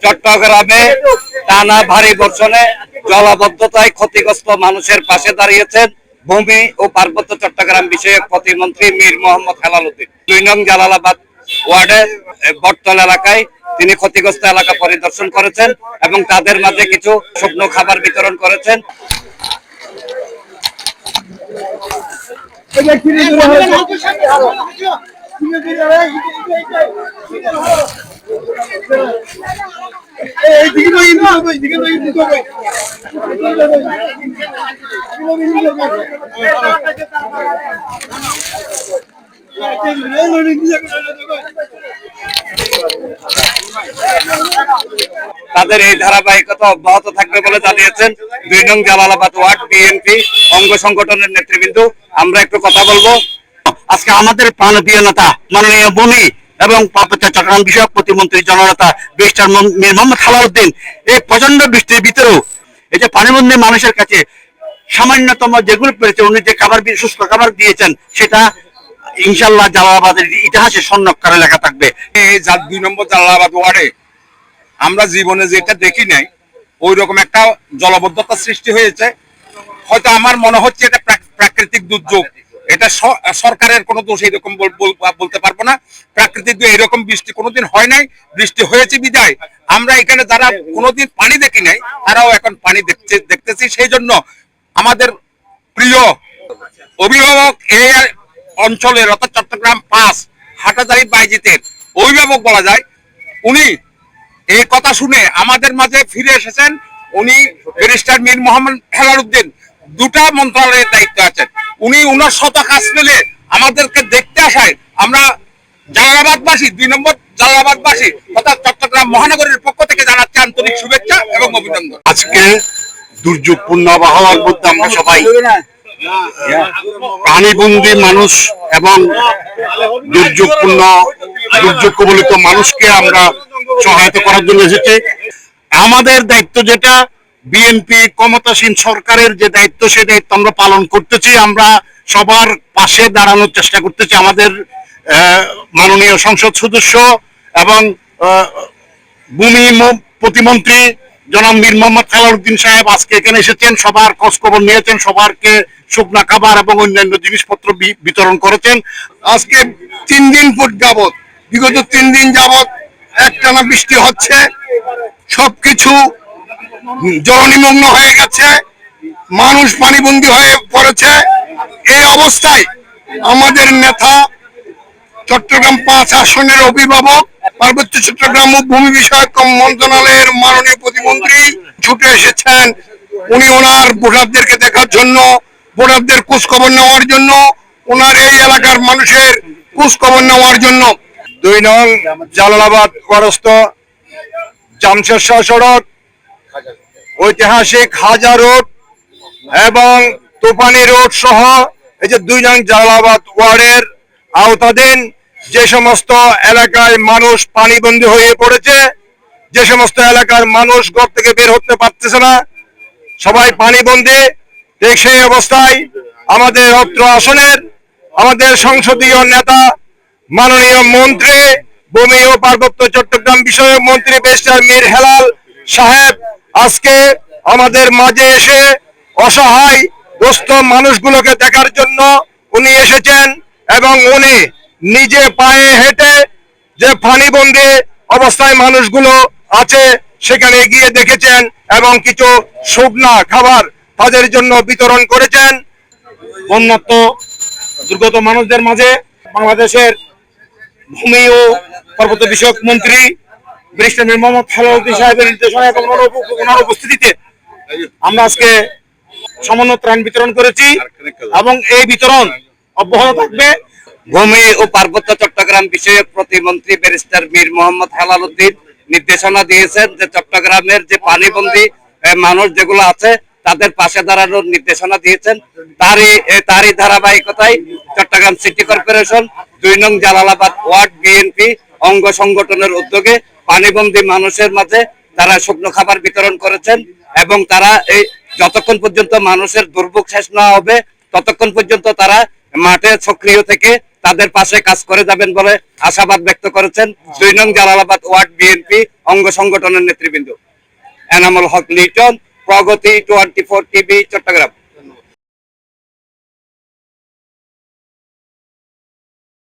চট্টগ্রামে টানা ভারী বর্ষণে জলাবদ্ধতায় ক্ষতিগ্রস্ত মানুষের পাশে দাঁড়িয়েছেন ভূমি ও পার্বত্য চট্টগ্রাম বিষয়ক প্রতিমন্ত্রী মীর মোহাম্মদ হেলাল উদ্দিন। 2 নং জালালাবাদ ওয়ার্ডের বটতল এলাকায় তিনি ক্ষতিগ্রস্ত এলাকা পরিদর্শন করেছেন এবং তাদের মাঝে কিছু শুকনো খাবার বিতরণ করেছেন। তাদের এই ধারাবাহিকতা অব্যাহত থাকবে বলে জানিয়েছেন 2 নং জালালাবাদ ওয়ার্ড বিএনপি অঙ্গ সংগঠনের নেতৃবৃন্দ। আমরা একটু কথা বলবো। আজকে আমাদের প্রাণপ্রিয় নেতা মাননীয় ভূমি এবং পার্বত্য চট্টগ্রাম বিষয়ক প্রতিমন্ত্রী জননেতা ব্যারিস্টার মীর মোহাম্মদ হেলাল উদ্দিন এই প্রচন্ড বৃষ্টির ভিতরেও এই যে পানিবন্দী মানুষের কাছে সামান্যতম যেগুলো পেরেছে উনি যে খাবার শুষ্ক খাবার দিয়েছেন সেটা ইনশাল্লাহ জালালাবাদের ইতিহাসে স্বর্ণাক্ষরে লেখা থাকবে। এই 2 নম্বর জালালাবাদ ওয়ার্ডে আমরা জীবনে যেটা দেখি নাই ওই রকম একটা জলাবদ্ধতা সৃষ্টি হয়েছে। হয়তো আমার মনে হচ্ছে এটা প্রাকৃতিক দুর্যোগ, এটা সরকারের কোনো দোষ এরকম বলতে পারবো না। প্রাকৃতিক এরকম বৃষ্টি কোনোদিন হয় নাই, বৃষ্টি হয়েছে বিদায় আমরা এখানে যারা কোনোদিন পানি দেখি নাই তারাও এখন পানি দেখতেছি। সেই জন্য আমাদের প্রিয় অভিভাবক এই অঞ্চলের অর্থাৎ চট্টগ্রাম 5 হাটাজারি বাইজিতের অভিভাবক বলা যায়, উনি এই কথা শুনে আমাদের মাঝে ফিরে এসেছেন। উনি ব্যারিস্টার মীর মোহাম্মদ হেলাল উদ্দিন 2টা মন্ত্রণালয়ের দায়িত্ব আছেন। উনি উনার শত কাজ ফেলে আমাদেরকে দেখতে আসায় আমরা জালালাবাদবাসী 2 নম্বর জালালাবাদবাসী অর্থাৎ চট্টগ্রাম মহানগরের পক্ষ থেকে জানাচ্ছি আন্তরিক শুভেচ্ছা এবং অভিনন্দন। আজকে দুর্যোগপূর্ণ আবহাওয়ার মধ্যে আমরা সবাই প্রাণীবন্দী মানুষ এবং দুর্যোগ কবলিত মানুষকে আমরা সহায়তা করার জন্য এসেছি। আমাদের দায়িত্ব যেটা বিএনপি ক্ষমতাসীন সরকারের যে দায়িত্ব সেই দায়িত্ব আমরা পালন করতেছি। আমরা সবার পাশে দাঁড়ানোর চেষ্টা করতেছি। আমাদের মাননীয় সংসদ সদস্য এবং ভূমি প্রতিমন্ত্রী জনাব মীর মোহাম্মদ হেলাল উদ্দিন সাহেব আজকে এখানে এসেছেন, সবার খোঁজ খবর নিয়েছেন, সবারকে শুকনা খাবার এবং অন্যান্য জিনিসপত্র বিতরণ করেছেন। আজকে 3 দিন যাবত বিগত 3 দিন যাবত একটানা বৃষ্টি হচ্ছে, সবকিছু জলনিমগ্ন হয়ে গেছে, মানুষ পানিবন্দী হয়ে পড়েছে। এই অবস্থায় আমাদের নেতা চট্টগ্রাম 5 আসনের অভিভাবক পার্বত্য চট্টগ্রাম ও ভূমি বিষয়ক মন্ত্রণালয়ের মাননীয় প্রতিমন্ত্রী ছুটে এসেছেন। উনি ওনার ভোটারদেরকে দেখার জন্য, ভোটারদের খোঁজ খবর নেওয়ার জন্য, ওনার এই এলাকার মানুষের খোঁজ খবর নেওয়ার জন্য 2 নং জালালাবাদ ওয়ারস্ত জামশেদ শাহ সড়ক, ঐতিহাসিক হাজার রোড এবং তোপানি রোড সহ এই যে 2 নং জালালাবাদ ওয়ার্ডের আওতাধীন যে সমস্ত এলাকায় মানুষ পানিবন্দী হয়ে পড়েছে, যে সমস্ত এলাকার মানুষ ঘর থেকে বের হতে পারতেছে না, সবাই পানিবন্দী, ঠিক সেই অবস্থায় আমাদের অত্র আসনের আমাদের সংসদীয় নেতা মাননীয় মন্ত্রী ভূমি ও পার্বত্য চট্টগ্রাম বিষয়ক মন্ত্রী ব্যারিস্টার মীর হেলাল সাহেব আজকে আমাদের মাঝে এসে অসহায় দুস্থ মানুষগুলোকে দেখার জন্য উনি এসেছেন এবং উনি নিজে পায়ে হেঁটে যে পানিবন্দী অবস্থায় মানুষগুলো আছে সেখানে গিয়ে দেখেছেন এবং কিছু শুকনা খাবার তাদের জন্য বিতরণ করেছেন। উন্নত দুর্গত মানুষদের মাঝে বাংলাদেশের ভূমি ও পার্বত্য বিষয়ক মন্ত্রী ব্যারিস্টার মীর মোহাম্মদ হেলাল উদ্দিন সাহেবের নির্দেশনা এবং ওনার উপস্থিতিতে আমরা আজকে সামান্য ত্রাণ বিতরণ করেছি এবং এই বিতরণ অব্যাহত থাকবে। ভূমি ও পার্বত্য চট্টগ্রাম বিষয়ক প্রতিমন্ত্রী ব্যারিস্টার মীর মোহাম্মদ হেলাল উদ্দিন নির্দেশনা দিয়েছেন যে চট্টগ্রামের যে পানিবন্দী মানুষ যেগুলো আছে তাদের পাশে দাঁড়ানোর নির্দেশনা দিয়েছেন। তারই ধারাবাহিকতায় চট্টগ্রাম সিটি কর্পোরেশন 2 নং জালালাবাদ ওয়ার্ড বিএনপি অঙ্গ সংগঠনের উদ্যোগে পানিবন্দী মানুষের মাঝে তারা শুকনো খাবার বিতরণ করেছেন এবং তারা এই যতক্ষণ পর্যন্ত মানুষের দুর্ভোগ শেষ না হবে ততক্ষণ পর্যন্ত তারা মাঠে সক্রিয় থেকে তাদের পাশে কাজ করে যাবেন বলে আশাবাদ ব্যক্ত করেছেন 2 নং জালালাবাদ ওয়ার্ড বিএনপি অঙ্গ সংগঠনের নেতৃবৃন্দ। এনামুল হক লিটন, প্রগতি 24 টিভি, চট্টগ্রাম।